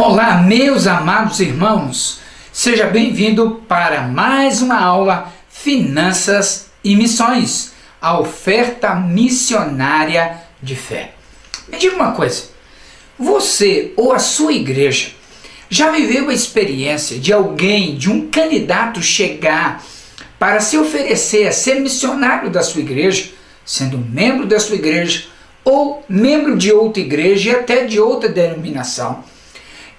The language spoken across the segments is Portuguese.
Olá, meus amados irmãos, seja bem-vindo para mais uma aula Finanças e Missões, a oferta missionária de fé. Me diga uma coisa, você ou a sua igreja já viveu a experiência de alguém, de um candidato chegar para se oferecer a ser missionário da sua igreja, sendo membro da sua igreja ou membro de outra igreja e até de outra denominação?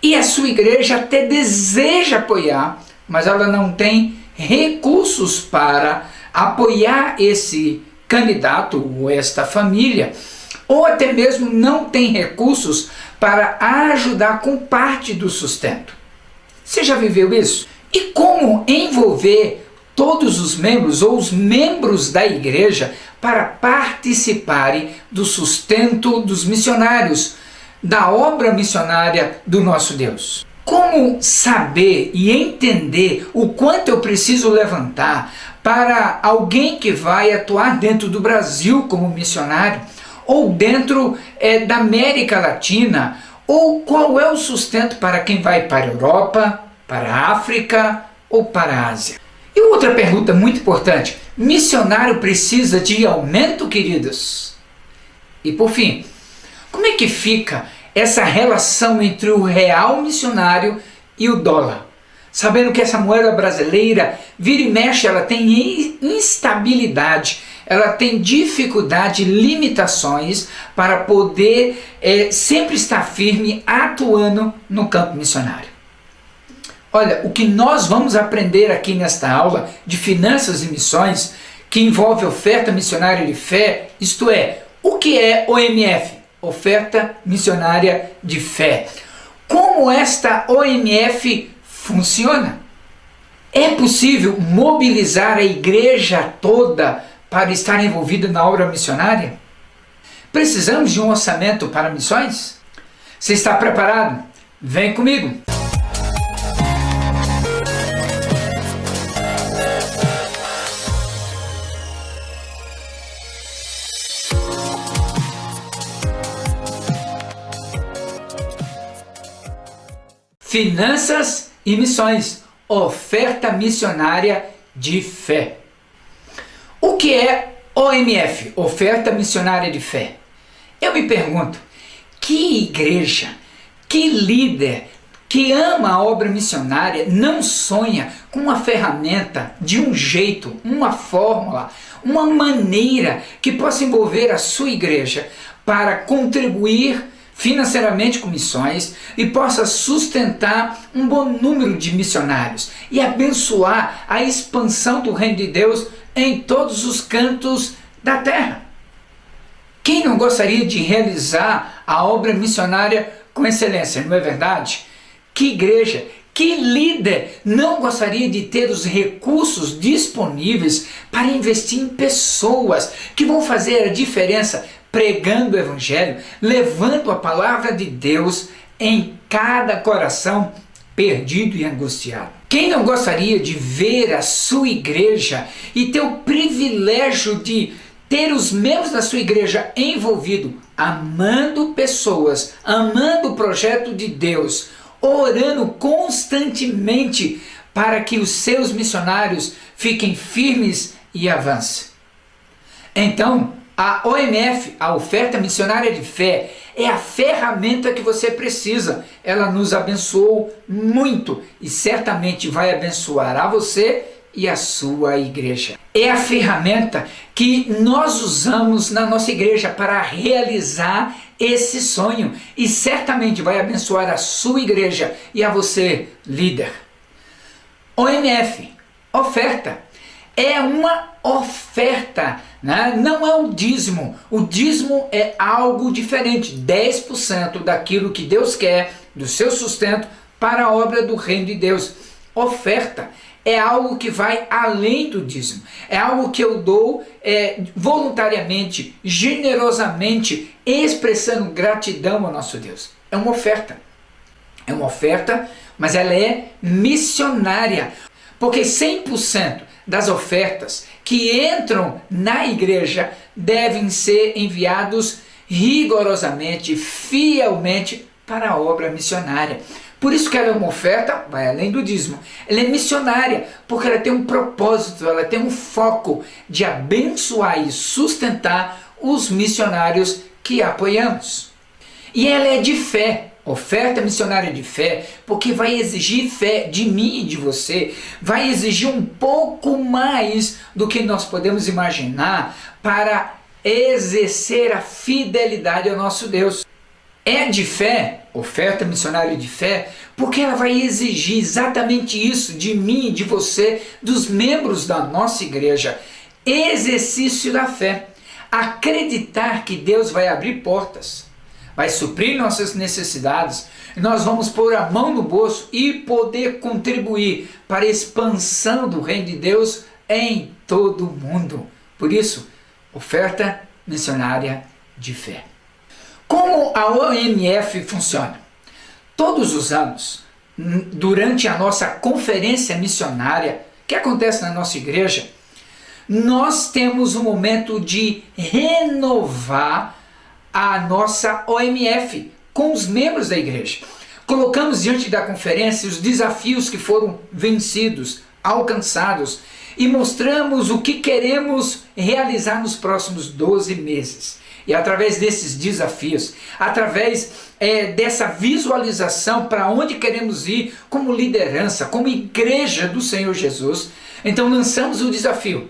E a sua igreja até deseja apoiar, mas ela não tem recursos para apoiar esse candidato ou esta família, ou até mesmo não tem recursos para ajudar com parte do sustento. Você já viveu isso? E como envolver todos os membros ou os membros da igreja para participarem do sustento dos missionários, da obra missionária do nosso Deus? Como saber e entender o quanto eu preciso levantar para alguém que vai atuar dentro do Brasil como missionário, ou dentro da América Latina, ou qual é o sustento para quem vai para a Europa, para a África ou para a Ásia? E outra pergunta muito importante, missionário precisa de aumento, queridos? E por fim, como é que fica essa relação entre o real missionário e o dólar? Sabendo que essa moeda brasileira, vira e mexe, ela tem instabilidade, ela tem dificuldade, limitações para poder sempre estar firme, atuando no campo missionário. Olha, o que nós vamos aprender aqui nesta aula de Finanças e Missões, que envolve oferta missionária de fé, isto é, o que é OMF? Oferta missionária de fé. Como esta OMF funciona? É possível mobilizar a igreja toda para estar envolvida na obra missionária? Precisamos de um orçamento para missões? Você está preparado? Vem comigo! Finanças e Missões, oferta missionária de fé. O que é OMF, oferta missionária de fé? Eu me pergunto, que igreja, que líder que ama a obra missionária não sonha com uma ferramenta, de um jeito, uma fórmula, uma maneira que possa envolver a sua igreja para contribuir financeiramente com missões e possa sustentar um bom número de missionários e abençoar a expansão do reino de Deus em todos os cantos da terra? Quem não gostaria de realizar a obra missionária com excelência, não é verdade? Que igreja, que líder não gostaria de ter os recursos disponíveis para investir em pessoas que vão fazer a diferença pregando o Evangelho, levando a palavra de Deus em cada coração perdido e angustiado? Quem não gostaria de ver a sua igreja e ter o privilégio de ter os membros da sua igreja envolvidos, amando pessoas, amando o projeto de Deus, orando constantemente para que os seus missionários fiquem firmes e avancem? Então, a OMF, a oferta missionária de fé, é a ferramenta que você precisa. Ela nos abençoou muito e certamente vai abençoar a você e a sua igreja. É a ferramenta que nós usamos na nossa igreja para realizar esse sonho e certamente vai abençoar a sua igreja e a você, líder. OMF, oferta. É uma oferta, né? Não é um dízimo. O dízimo é algo diferente, 10% daquilo que Deus quer, do seu sustento, para a obra do reino de Deus. Oferta é algo que vai além do dízimo, é algo que eu dou voluntariamente, generosamente, expressando gratidão ao nosso Deus. É uma oferta, mas ela é missionária, porque 100% das ofertas que entram na igreja devem ser enviados rigorosamente, fielmente para a obra missionária. Por isso que ela é uma oferta, vai além do dízimo. Ela é missionária, porque ela tem um propósito, ela tem um foco de abençoar e sustentar os missionários que apoiamos. E ela é de fé, oferta missionária de fé, porque vai exigir fé de mim e de você, vai exigir um pouco mais do que nós podemos imaginar para exercer a fidelidade ao nosso Deus. É de fé, oferta missionária de fé, porque ela vai exigir exatamente isso de mim e de você, dos membros da nossa igreja. Exercício da fé. Acreditar que Deus vai abrir portas, vai suprir nossas necessidades, e nós vamos pôr a mão no bolso e poder contribuir para a expansão do reino de Deus em todo o mundo. Por isso, oferta missionária de fé. Como a OMF funciona? Todos os anos, durante a nossa conferência missionária, que acontece na nossa igreja, nós temos um momento de renovar a nossa OMF com os membros da igreja. Colocamos diante da conferência os desafios que foram vencidos, alcançados, e mostramos o que queremos realizar nos próximos 12 meses. E através desses desafios, através dessa visualização para onde queremos ir como liderança, como igreja do Senhor Jesus, então lançamos o desafio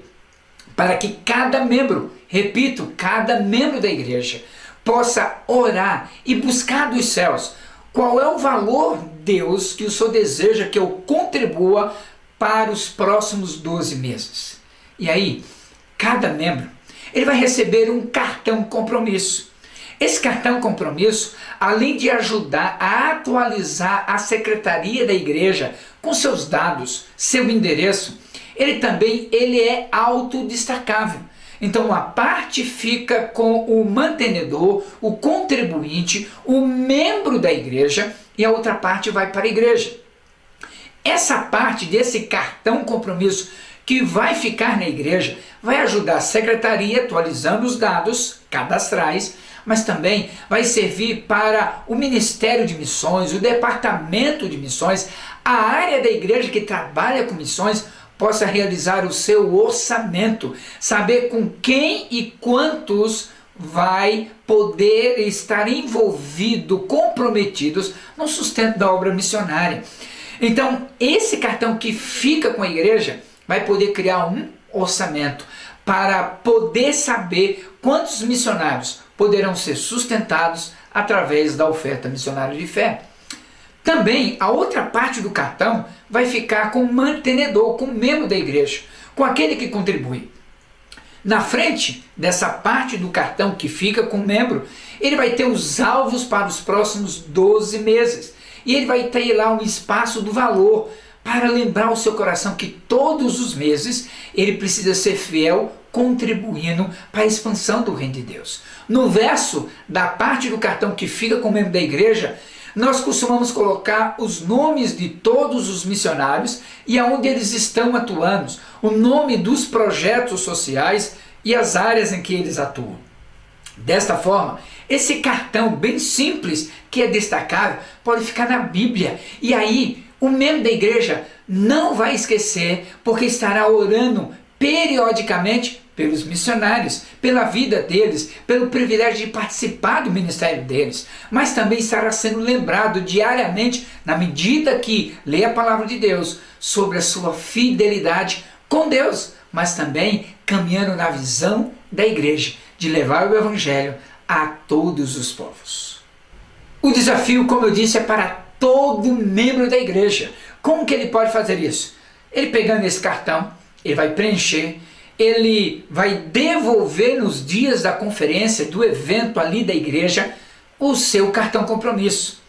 para que cada membro, repito, cada membro da igreja, possa orar e buscar dos céus qual é o valor, Deus, que o Senhor deseja que eu contribua para os próximos 12 meses. E aí, cada membro, ele vai receber um cartão compromisso. Esse cartão compromisso, além de ajudar a atualizar a secretaria da igreja com seus dados, seu endereço, ele é autodestacável. Então, uma parte fica com o mantenedor, o contribuinte, o membro da igreja, e a outra parte vai para a igreja. Essa parte desse cartão compromisso que vai ficar na igreja vai ajudar a secretaria atualizando os dados cadastrais, mas também vai servir para o Ministério de Missões, o Departamento de Missões, a área da igreja que trabalha com missões possa realizar o seu orçamento, saber com quem e quantos vai poder estar envolvido, comprometidos no sustento da obra missionária. Então, esse cartão que fica com a igreja vai poder criar um orçamento para poder saber quantos missionários poderão ser sustentados através da oferta missionária de fé. Também a outra parte do cartão vai ficar com o mantenedor, com o membro da igreja, com aquele que contribui. Na frente dessa parte do cartão que fica com o membro, ele vai ter os alvos para os próximos 12 meses. E ele vai ter lá um espaço do valor para lembrar o seu coração que todos os meses ele precisa ser fiel, contribuindo para a expansão do reino de Deus. No verso da parte do cartão que fica com o membro da igreja, nós costumamos colocar os nomes de todos os missionários e aonde eles estão atuando, o nome dos projetos sociais e as áreas em que eles atuam. Desta forma, esse cartão bem simples, que é destacável, pode ficar na Bíblia. E aí, o membro da igreja não vai esquecer, porque estará orando periodicamente pelos missionários, pela vida deles, pelo privilégio de participar do ministério deles, mas também estará sendo lembrado diariamente, na medida que lê a palavra de Deus, sobre a sua fidelidade com Deus, mas também caminhando na visão da igreja, de levar o evangelho a todos os povos. O desafio, como eu disse, é para todo membro da igreja. Como que ele pode fazer isso? Ele pegando esse cartão, ele vai preencher, ele vai devolver nos dias da conferência, do evento ali da igreja, o seu cartão compromisso.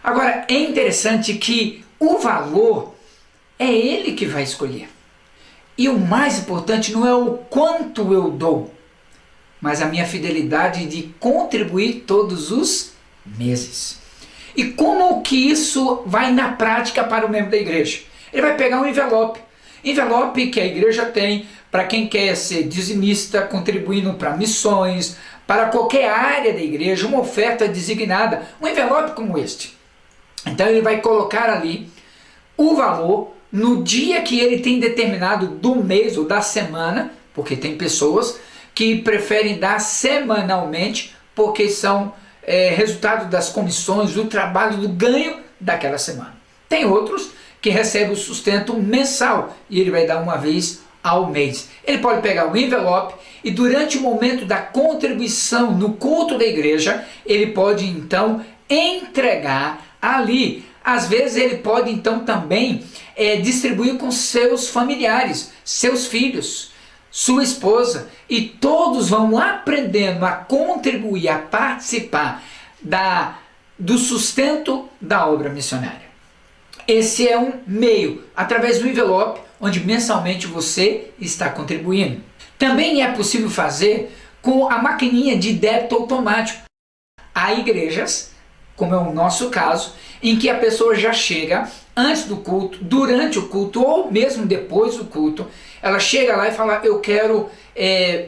Agora, é interessante que o valor é ele que vai escolher. E o mais importante não é o quanto eu dou, mas a minha fidelidade de contribuir todos os meses. E como que isso vai na prática para o membro da igreja? Ele vai pegar um envelope que a igreja tem para quem quer ser dizimista, contribuindo para missões, para qualquer área da igreja, uma oferta designada, um envelope como este. Então ele vai colocar ali o valor no dia que ele tem determinado do mês ou da semana, porque tem pessoas que preferem dar semanalmente, porque são resultado das comissões, do trabalho, do ganho daquela semana. Tem outros que recebem o sustento mensal e ele vai dar uma vez ao mês. Ele pode pegar o envelope e durante o momento da contribuição no culto da igreja, ele pode então entregar ali. Às vezes ele pode então também distribuir com seus familiares, seus filhos, sua esposa, e todos vão aprendendo a contribuir, a participar do sustento da obra missionária. Esse é um meio, através do envelope, onde mensalmente você está contribuindo. Também é possível fazer com a maquininha de débito automático. Há igrejas, como é o nosso caso, em que a pessoa já chega antes do culto, durante o culto ou mesmo depois do culto, ela chega lá e fala: eu quero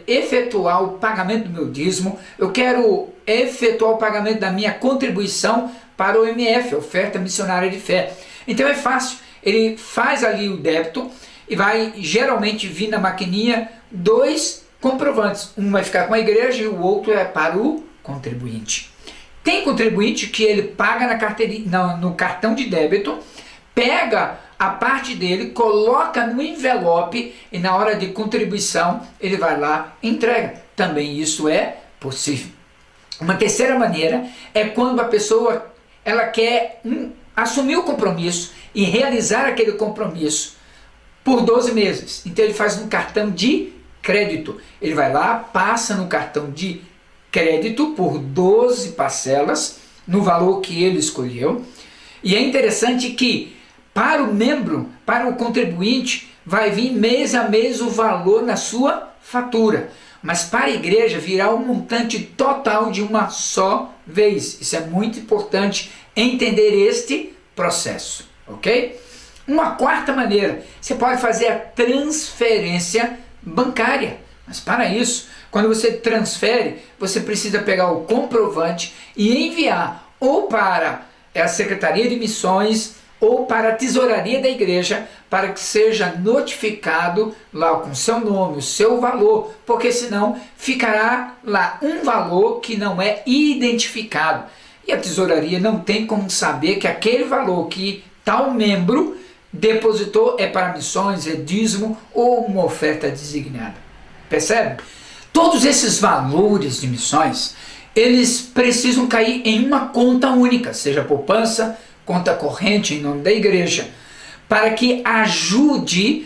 efetuar o pagamento do meu dízimo, eu quero efetuar o pagamento da minha contribuição para o MF, Oferta Missionária de Fé. Então é fácil, ele faz ali o débito e vai geralmente vir na maquininha 2 comprovantes, um vai ficar com a igreja e o outro é para o contribuinte. Tem contribuinte que ele paga no cartão de débito, pega a parte dele, coloca no envelope e na hora de contribuição ele vai lá e entrega. Também isso é possível. Uma terceira maneira é quando a pessoa ela quer assumir o compromisso e realizar aquele compromisso por 12 meses. Então ele faz um cartão de crédito. Ele vai lá, passa no cartão de crédito por 12 parcelas no valor que ele escolheu. E é interessante que para o membro, para o contribuinte, vai vir mês a mês o valor na sua fatura. Mas para a igreja virá o montante total de uma só vez. Isso é muito importante entender este processo, ok? Uma quarta maneira, você pode fazer a transferência bancária. Mas para isso, quando você transfere, você precisa pegar o comprovante e enviar ou para a Secretaria de Missões ou para a tesouraria da igreja, para que seja notificado lá com seu nome, o seu valor, porque senão ficará lá um valor que não é identificado. E a tesouraria não tem como saber que aquele valor que tal membro depositou é para missões, é dízimo ou uma oferta designada. Percebe? Todos esses valores de missões, eles precisam cair em uma conta única, seja poupança, conta corrente em nome da igreja, para que ajude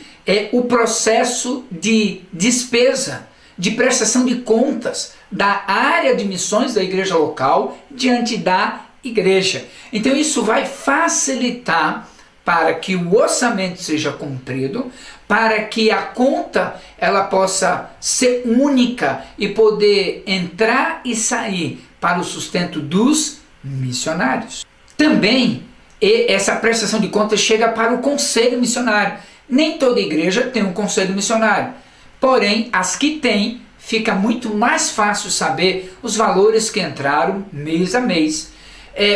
o processo de despesa, de prestação de contas da área de missões da igreja local diante da igreja. Então isso vai facilitar para que o orçamento seja cumprido, para que a conta ela possa ser única e poder entrar e sair para o sustento dos missionários. Também essa prestação de contas chega para o conselho missionário. Nem toda igreja tem um conselho missionário, porém as que têm, fica muito mais fácil saber os valores que entraram mês a mês,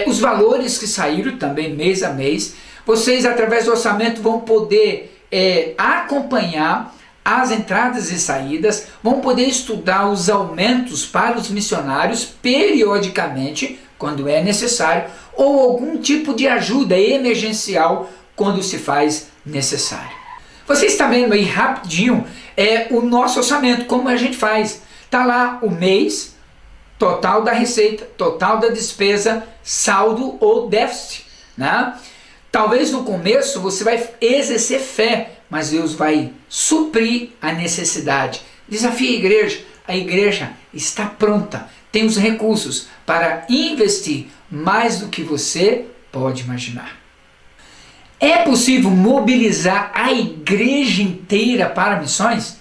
os valores que saíram também mês a mês. Vocês, através do orçamento, vão poder acompanhar as entradas e saídas, vão poder estudar os aumentos para os missionários periodicamente, quando é necessário, ou algum tipo de ajuda emergencial quando se faz necessário. Você está vendo aí rapidinho o nosso orçamento, como a gente faz. Está lá o mês, total da receita, total da despesa, saldo ou déficit, né? Talvez no começo você vai exercer fé, mas Deus vai suprir a necessidade. Desafie a igreja está pronta, tem os recursos para investir mais do que você pode imaginar. É possível mobilizar a igreja inteira para missões?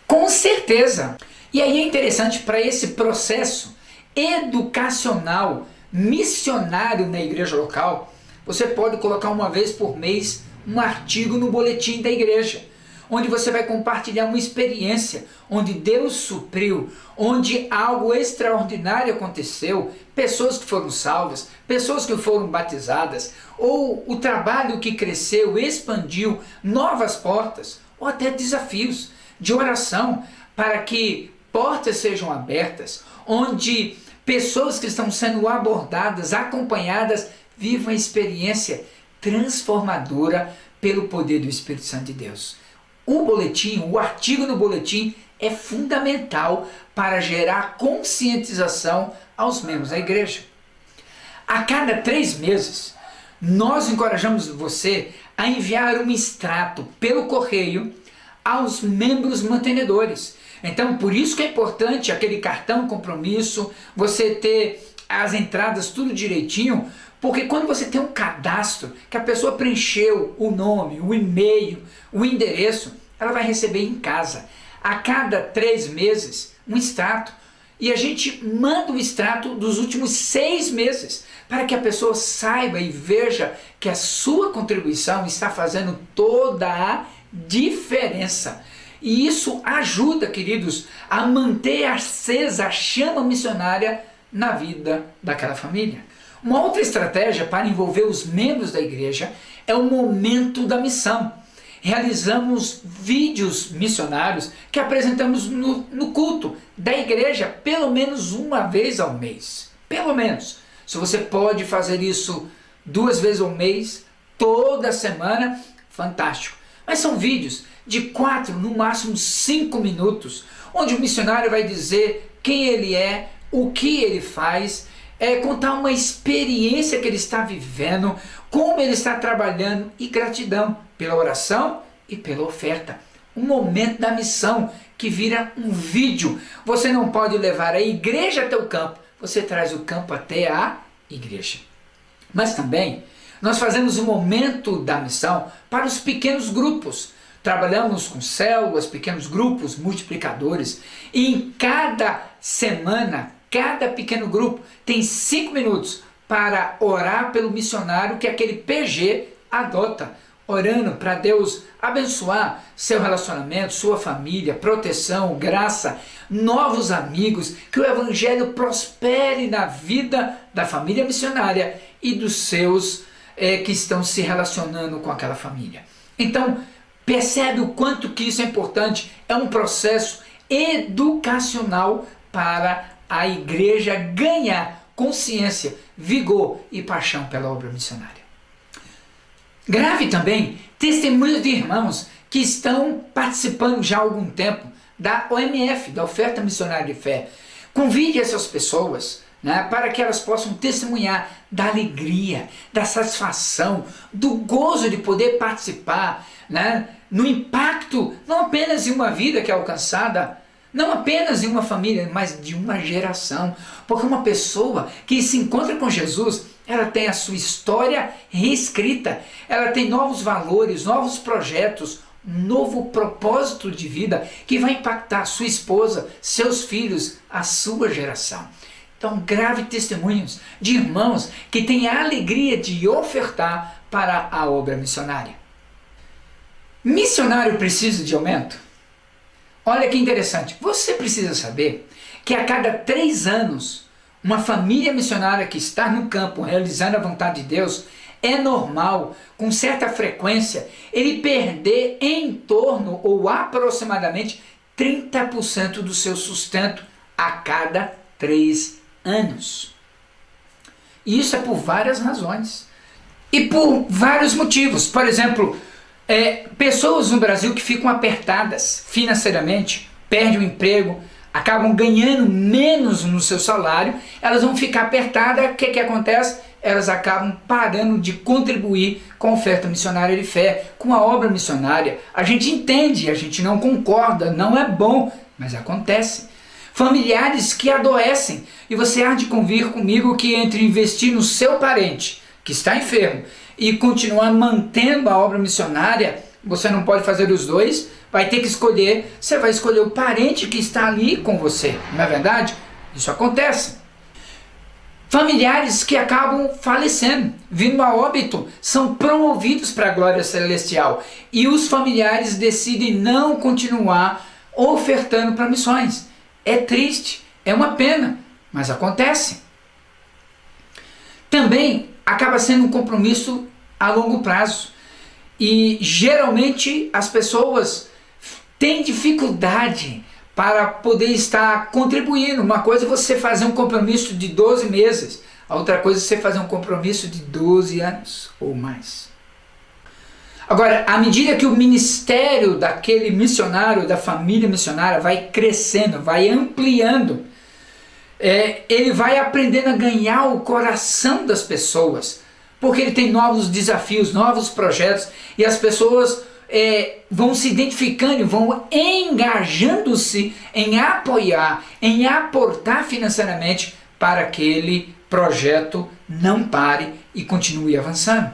Com certeza! E aí é interessante para esse processo educacional, missionário na igreja local, você pode colocar uma vez por mês um artigo no boletim da igreja, onde você vai compartilhar uma experiência, onde Deus supriu, onde algo extraordinário aconteceu, pessoas que foram salvas, pessoas que foram batizadas, ou o trabalho que cresceu, expandiu novas portas, ou até desafios de oração para que portas sejam abertas, onde pessoas que estão sendo abordadas, acompanhadas, vivam a experiência transformadora pelo poder do Espírito Santo de Deus. O boletim, o artigo no boletim é fundamental para gerar conscientização aos membros da igreja. A cada 3 meses, nós encorajamos você a enviar um extrato pelo correio aos membros mantenedores. Então, por isso que é importante aquele cartão compromisso, você ter as entradas tudo direitinho, porque quando você tem um cadastro, que a pessoa preencheu o nome, o e-mail, o endereço, ela vai receber em casa, a cada 3 meses, um extrato. E a gente manda o extrato dos últimos 6 meses, para que a pessoa saiba e veja que a sua contribuição está fazendo toda a diferença. E isso ajuda, queridos, a manter acesa a chama missionária na vida daquela família. Uma outra estratégia para envolver os membros da igreja é o momento da missão. Realizamos vídeos missionários que apresentamos no culto da igreja pelo menos uma vez ao mês. Pelo menos. Se você pode fazer isso 2 vezes ao mês, toda semana, fantástico. Mas são vídeos de 4, no máximo 5 minutos, onde o missionário vai dizer quem ele é, o que ele faz, contar uma experiência que ele está vivendo, como ele está trabalhando e gratidão pela oração e pela oferta. Um momento da missão que vira um vídeo. Você não pode levar a igreja até o campo, você traz o campo até a igreja. Mas também nós fazemos um momento da missão para os pequenos grupos. Trabalhamos com células, pequenos grupos, multiplicadores. E em cada semana, cada pequeno grupo tem 5 minutos para orar pelo missionário que aquele PG adota, orando para Deus abençoar seu relacionamento, sua família, proteção, graça, novos amigos, que o evangelho prospere na vida da família missionária e dos seus que estão se relacionando com aquela família. Então, percebe o quanto que isso é importante? É um processo educacional para a igreja ganhar consciência, vigor e paixão pela obra missionária. Grave também testemunhos de irmãos que estão participando já há algum tempo da OMF, da Oferta Missionária de Fé. Convide essas pessoas, para que elas possam testemunhar da alegria, da satisfação, do gozo de poder participar, no impacto não apenas de uma vida que é alcançada, não apenas em uma família, mas de uma geração. Porque uma pessoa que se encontra com Jesus, ela tem a sua história reescrita, ela tem novos valores, novos projetos, um novo propósito de vida que vai impactar sua esposa, seus filhos, a sua geração. Então, grave testemunhos de irmãos que têm a alegria de ofertar para a obra missionária. Missionário precisa de aumento? Olha que interessante, você precisa saber que a cada 3 anos, uma família missionária que está no campo realizando a vontade de Deus, é normal, com certa frequência, ele perder em torno ou aproximadamente 30% do seu sustento a cada 3 anos. E isso é por várias razões e por vários motivos. Por exemplo, pessoas no Brasil que ficam apertadas financeiramente, perdem o emprego, acabam ganhando menos no seu salário, elas vão ficar apertadas, o que acontece? Elas acabam parando de contribuir com a oferta missionária de fé, com a obra missionária. A gente entende, a gente não concorda, não é bom, mas acontece. Familiares que adoecem, e você há de convir comigo que entre investir no seu parente, que está enfermo, e continuar mantendo a obra missionária, você não pode fazer os dois, vai ter que escolher, você vai escolher o parente que está ali com você, não é verdade? Isso acontece. Familiares que acabam falecendo, vindo a óbito, são promovidos para a glória celestial. E os familiares decidem não continuar ofertando para missões. É triste, é uma pena, mas acontece. Também acaba sendo um compromisso a longo prazo. E geralmente as pessoas têm dificuldade para poder estar contribuindo. Uma coisa é você fazer um compromisso de 12 meses, a outra coisa é você fazer um compromisso de 12 anos ou mais. Agora, à medida que o ministério daquele missionário, da família missionária, vai crescendo, vai ampliando, ele vai aprendendo a ganhar o coração das pessoas, porque ele tem novos desafios, novos projetos, e as pessoas vão se identificando, vão engajando-se em apoiar, em aportar financeiramente para aquele projeto não pare e continue avançando.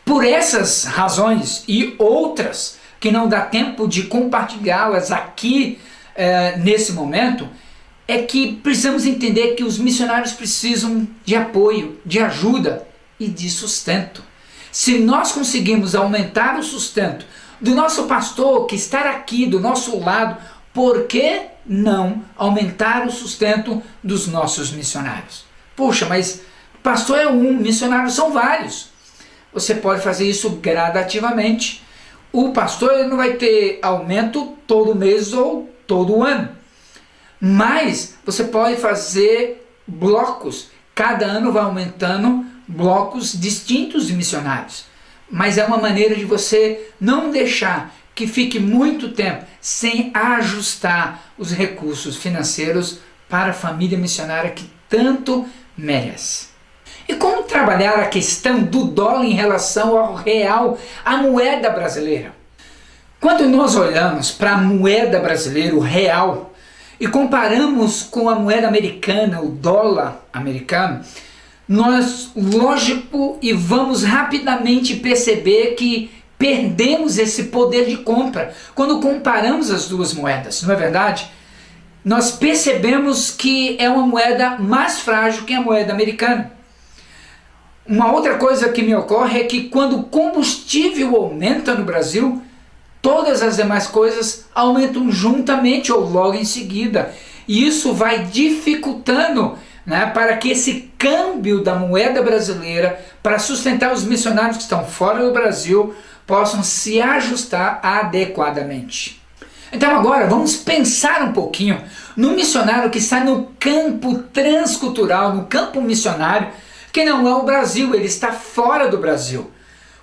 Por essas razões e outras que não dá tempo de compartilhá-las aqui nesse momento, é que precisamos entender que os missionários precisam de apoio, de ajuda e de sustento. Se nós conseguimos aumentar o sustento do nosso pastor que está aqui do nosso lado, por que não aumentar o sustento dos nossos missionários? Puxa, mas pastor é um, missionários são vários. Você pode fazer isso gradativamente. O pastor ele não vai ter aumento todo mês ou todo ano. Mas você pode fazer blocos. Cada ano vai aumentando blocos distintos de missionários. Mas é uma maneira de você não deixar que fique muito tempo sem ajustar os recursos financeiros para a família missionária que tanto merece. E como trabalhar a questão do dólar em relação ao real, a moeda brasileira? Quando nós olhamos para a moeda brasileira, o real, e comparamos com a moeda americana, o dólar americano, nós, lógico, e vamos rapidamente perceber que perdemos esse poder de compra quando comparamos as duas moedas, não é verdade? Nós percebemos que é uma moeda mais frágil que a moeda americana. Uma outra coisa que me ocorre é que quando o combustível aumenta no Brasil, todas as demais coisas aumentam juntamente ou logo em seguida. E isso vai dificultando, para que esse câmbio da moeda brasileira, para sustentar os missionários que estão fora do Brasil, possam se ajustar adequadamente. Então agora vamos pensar um pouquinho no missionário que está no campo transcultural, no campo missionário, que não é o Brasil, ele está fora do Brasil.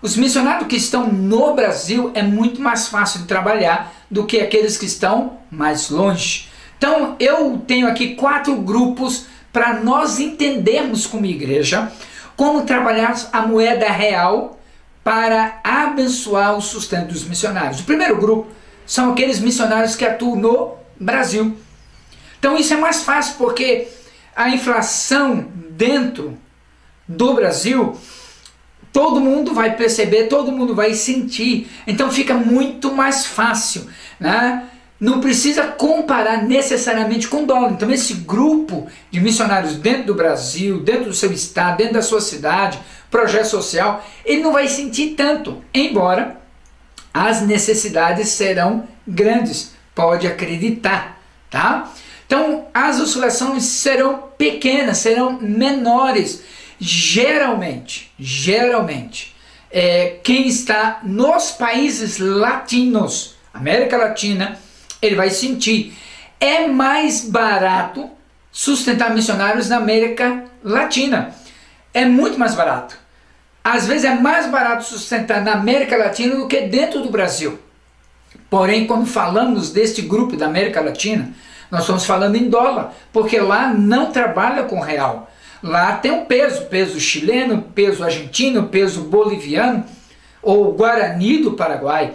Os missionários que estão no Brasil é muito mais fácil de trabalhar do que aqueles que estão mais longe. Então eu tenho aqui 4 grupos para nós entendermos como igreja como trabalhar a moeda real para abençoar o sustento dos missionários. O primeiro grupo são aqueles missionários que atuam no Brasil. Então isso é mais fácil porque a inflação dentro do Brasil, todo mundo vai perceber, todo mundo vai sentir, então fica muito mais fácil, Não precisa comparar necessariamente com dólar. Então esse grupo de missionários dentro do Brasil, dentro do seu estado, dentro da sua cidade, projeto social, ele não vai sentir tanto, embora as necessidades serão grandes, pode acreditar, tá? Então as oscilações serão pequenas, serão menores. Geralmente, quem está nos países latinos, América Latina, ele vai sentir. É mais barato sustentar missionários na América Latina. É muito mais barato. Às vezes é mais barato sustentar na América Latina do que dentro do Brasil. Porém, quando falamos deste grupo da América Latina, nós estamos falando em dólar, porque lá não trabalha com real. Lá tem um peso chileno, peso argentino, peso boliviano ou guarani do Paraguai.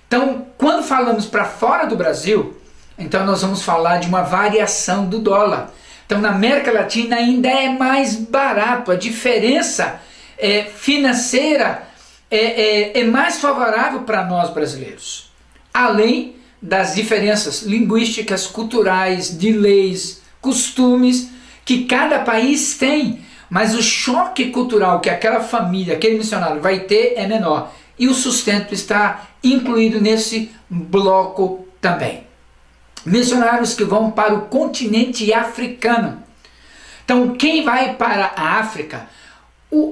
Então, quando falamos para fora do Brasil, então nós vamos falar de uma variação do dólar. Então, na América Latina ainda é mais barato, a diferença financeira é mais favorável para nós brasileiros. Além das diferenças linguísticas, culturais, de leis, costumes, que cada país tem, mas o choque cultural que aquela família, aquele missionário vai ter é menor. E o sustento está incluído nesse bloco também. Missionários que vão para o continente africano. Então, quem vai para a África,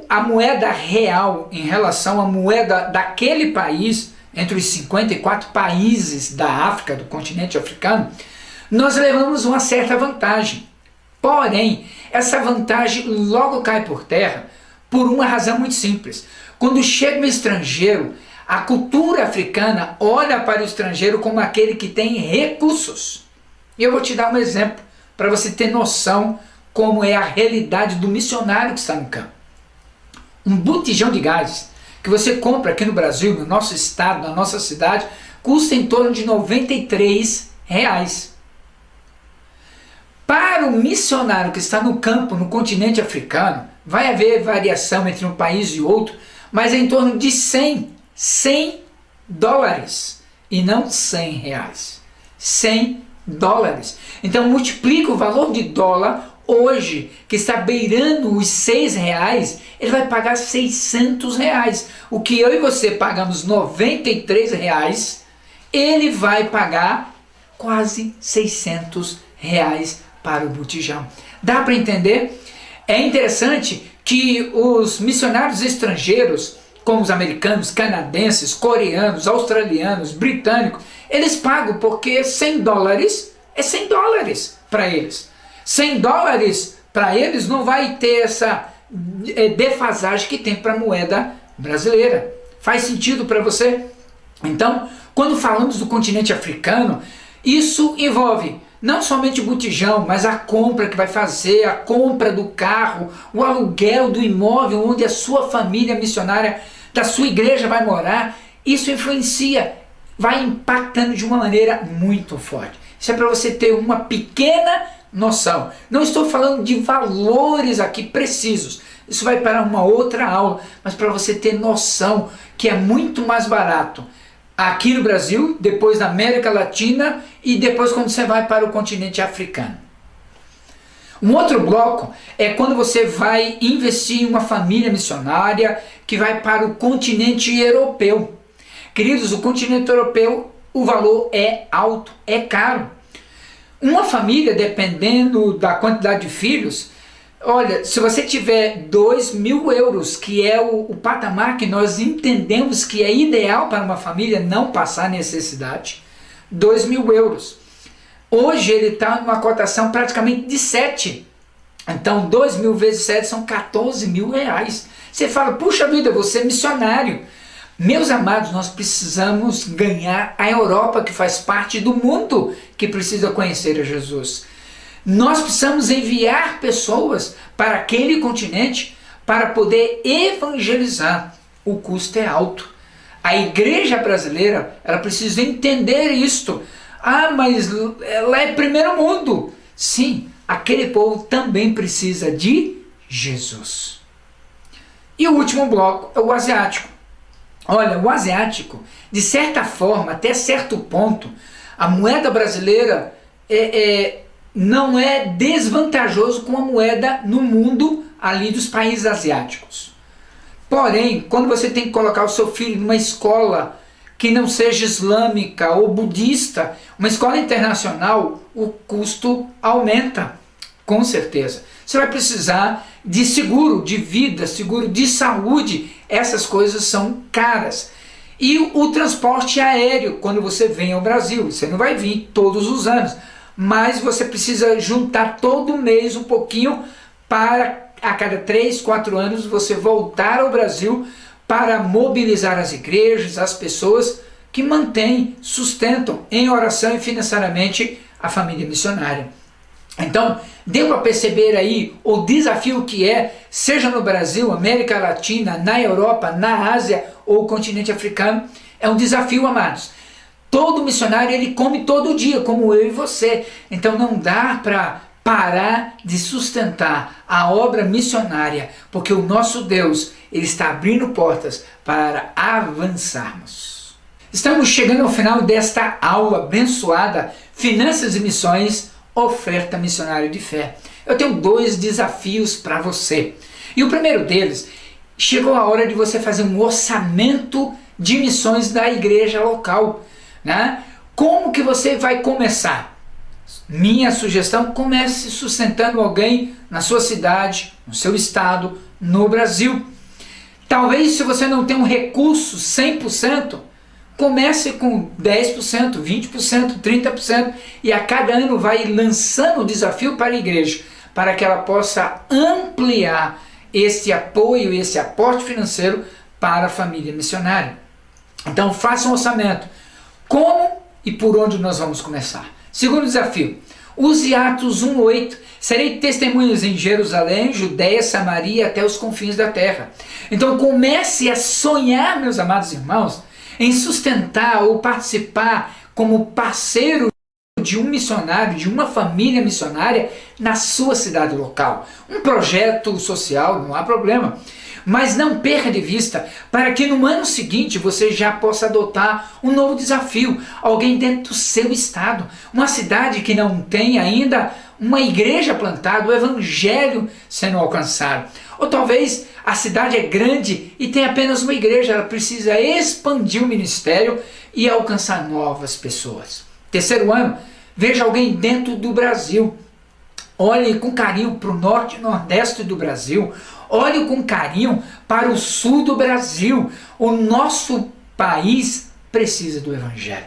a moeda real em relação à moeda daquele país, entre os 54 países da África, do continente africano, nós levamos uma certa vantagem. Porém, essa vantagem logo cai por terra por uma razão muito simples. Quando chega um estrangeiro, a cultura africana olha para o estrangeiro como aquele que tem recursos. E eu vou te dar um exemplo para você ter noção como é a realidade do missionário que está no campo. Um botijão de gás que você compra aqui no Brasil, no nosso estado, na nossa cidade, custa em torno de R$ 93. Para o missionário que está no campo, no continente africano, vai haver variação entre um país e outro, mas é em torno de 100 dólares e não 100 reais. 100 dólares. Então multiplica o valor de dólar hoje, que está beirando os 6 reais, ele vai pagar 600 reais. O que eu e você pagamos 93 reais, ele vai pagar quase 600 reais para o botijão. Dá para entender? É interessante que os missionários estrangeiros, como os americanos, canadenses, coreanos, australianos, britânicos, eles pagam porque 100 dólares é 100 dólares para eles. 100 dólares para eles não vai ter essa defasagem que tem para a moeda brasileira. Faz sentido para você? Então, quando falamos do continente africano, isso envolve não somente o botijão, mas a compra que vai fazer, a compra do carro, o aluguel do imóvel onde a sua família missionária da sua igreja vai morar. Isso influencia, vai impactando de uma maneira muito forte. Isso é para você ter uma pequena noção. Não estou falando de valores aqui precisos. Isso vai para uma outra aula, mas para você ter noção que é muito mais barato aqui no Brasil, depois na América Latina e depois quando você vai para o continente africano. Um outro bloco é quando você vai investir em uma família missionária que vai para o continente europeu. Queridos, o continente europeu, o valor é alto, é caro. Uma família, dependendo da quantidade de filhos, olha, se você tiver 2.000 euros, que é o patamar que nós entendemos que é ideal para uma família não passar necessidade, 2.000 euros. Hoje ele está numa cotação praticamente de 7. Então 2.000 vezes 7 são 14.000 reais. Você fala, puxa vida, você é missionário. Meus amados, nós precisamos ganhar a Europa, que faz parte do mundo que precisa conhecer a Jesus. Nós precisamos enviar pessoas para aquele continente para poder evangelizar. O custo é alto. A igreja brasileira, ela precisa entender isto. Ah, mas ela é primeiro mundo. Sim, aquele povo também precisa de Jesus. E o último bloco é o asiático. Olha, o asiático, de certa forma, até certo ponto, a moeda brasileira não é desvantajoso com a moeda no mundo ali dos países asiáticos. Porém, quando você tem que colocar o seu filho numa escola que não seja islâmica ou budista, uma escola internacional, o custo aumenta, com certeza. Você vai precisar de seguro de vida, seguro de saúde, essas coisas são caras. E o transporte aéreo, quando você vem ao Brasil, você não vai vir todos os anos, mas você precisa juntar todo mês um pouquinho para a cada 3, 4 anos você voltar ao Brasil para mobilizar as igrejas, as pessoas que mantêm, sustentam em oração e financeiramente a família missionária. Então, deu para perceber aí o desafio que é, seja no Brasil, América Latina, na Europa, na Ásia ou continente africano, é um desafio, amados. Todo missionário, ele come todo dia, como eu e você. Então não dá para parar de sustentar a obra missionária, porque o nosso Deus, ele está abrindo portas para avançarmos. Estamos chegando ao final desta aula abençoada, Finanças e Missões, Oferta Missionária de Fé. eu tenho 2 desafios para você. E o primeiro deles, chegou a hora de você fazer um orçamento de missões da igreja local, né? Como que você vai começar? Minha sugestão, comece sustentando alguém na sua cidade, no seu estado, no Brasil. Talvez, se você não tem um recurso 100%, comece com 10%, 20%, 30% e a cada ano vai lançando o desafio para a igreja, para que ela possa ampliar esse apoio, esse aporte financeiro para a família missionária. Então faça um orçamento. Como e por onde nós vamos começar? Segundo desafio, use Atos 1:8. Serei testemunhas em Jerusalém, Judeia, Samaria, até os confins da terra. Então comece a sonhar, meus amados irmãos, em sustentar ou participar como parceiro de um missionário, de uma família missionária na sua cidade local. Um projeto social, não há problema. Mas não perca de vista para que no ano seguinte você já possa adotar um novo desafio. Alguém dentro do seu estado, uma cidade que não tem ainda uma igreja plantada, o evangelho sendo alcançado. Ou talvez a cidade é grande e tem apenas uma igreja, ela precisa expandir o ministério e alcançar novas pessoas. Terceiro ano, veja alguém dentro do Brasil. Olhe com carinho para o norte e nordeste do Brasil. Olhe com carinho para o sul do Brasil. O nosso país precisa do evangelho.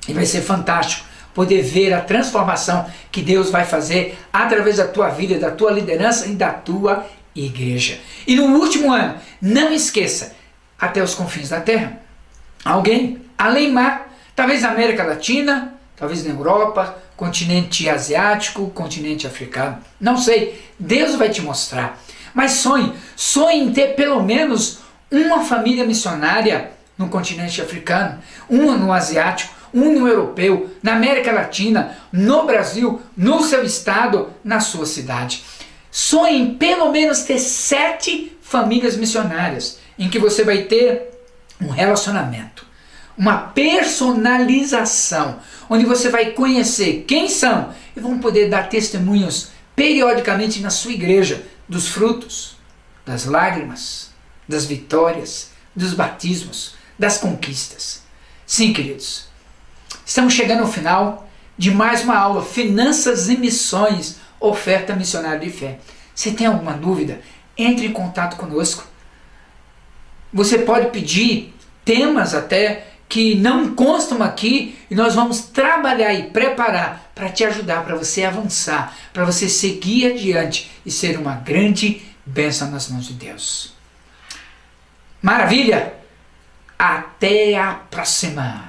E vai ser fantástico poder ver a transformação que Deus vai fazer através da tua vida, da tua liderança e da tua igreja. E no último ano, não esqueça, até os confins da terra. Alguém além mar, talvez na América Latina, talvez na Europa, continente asiático, continente africano. Não sei, Deus vai te mostrar. Mas sonhe em ter pelo menos uma família missionária no continente africano, uma no asiático, um no europeu, na América Latina, no Brasil, no seu estado, na sua cidade. Sonhe em pelo menos ter 7 famílias missionárias, em que você vai ter um relacionamento, uma personalização, onde você vai conhecer quem são e vão poder dar testemunhos periodicamente na sua igreja dos frutos, das lágrimas, das vitórias, dos batismos, das conquistas. Sim, queridos, estamos chegando ao final de mais uma aula, Finanças e Missões, Oferta Missionária de Fé. Se tem alguma dúvida, entre em contato conosco. Você pode pedir temas até que não constam aqui e nós vamos trabalhar e preparar para te ajudar, para você avançar, para você seguir adiante e ser uma grande bênção nas mãos de Deus. Maravilha! Até a próxima!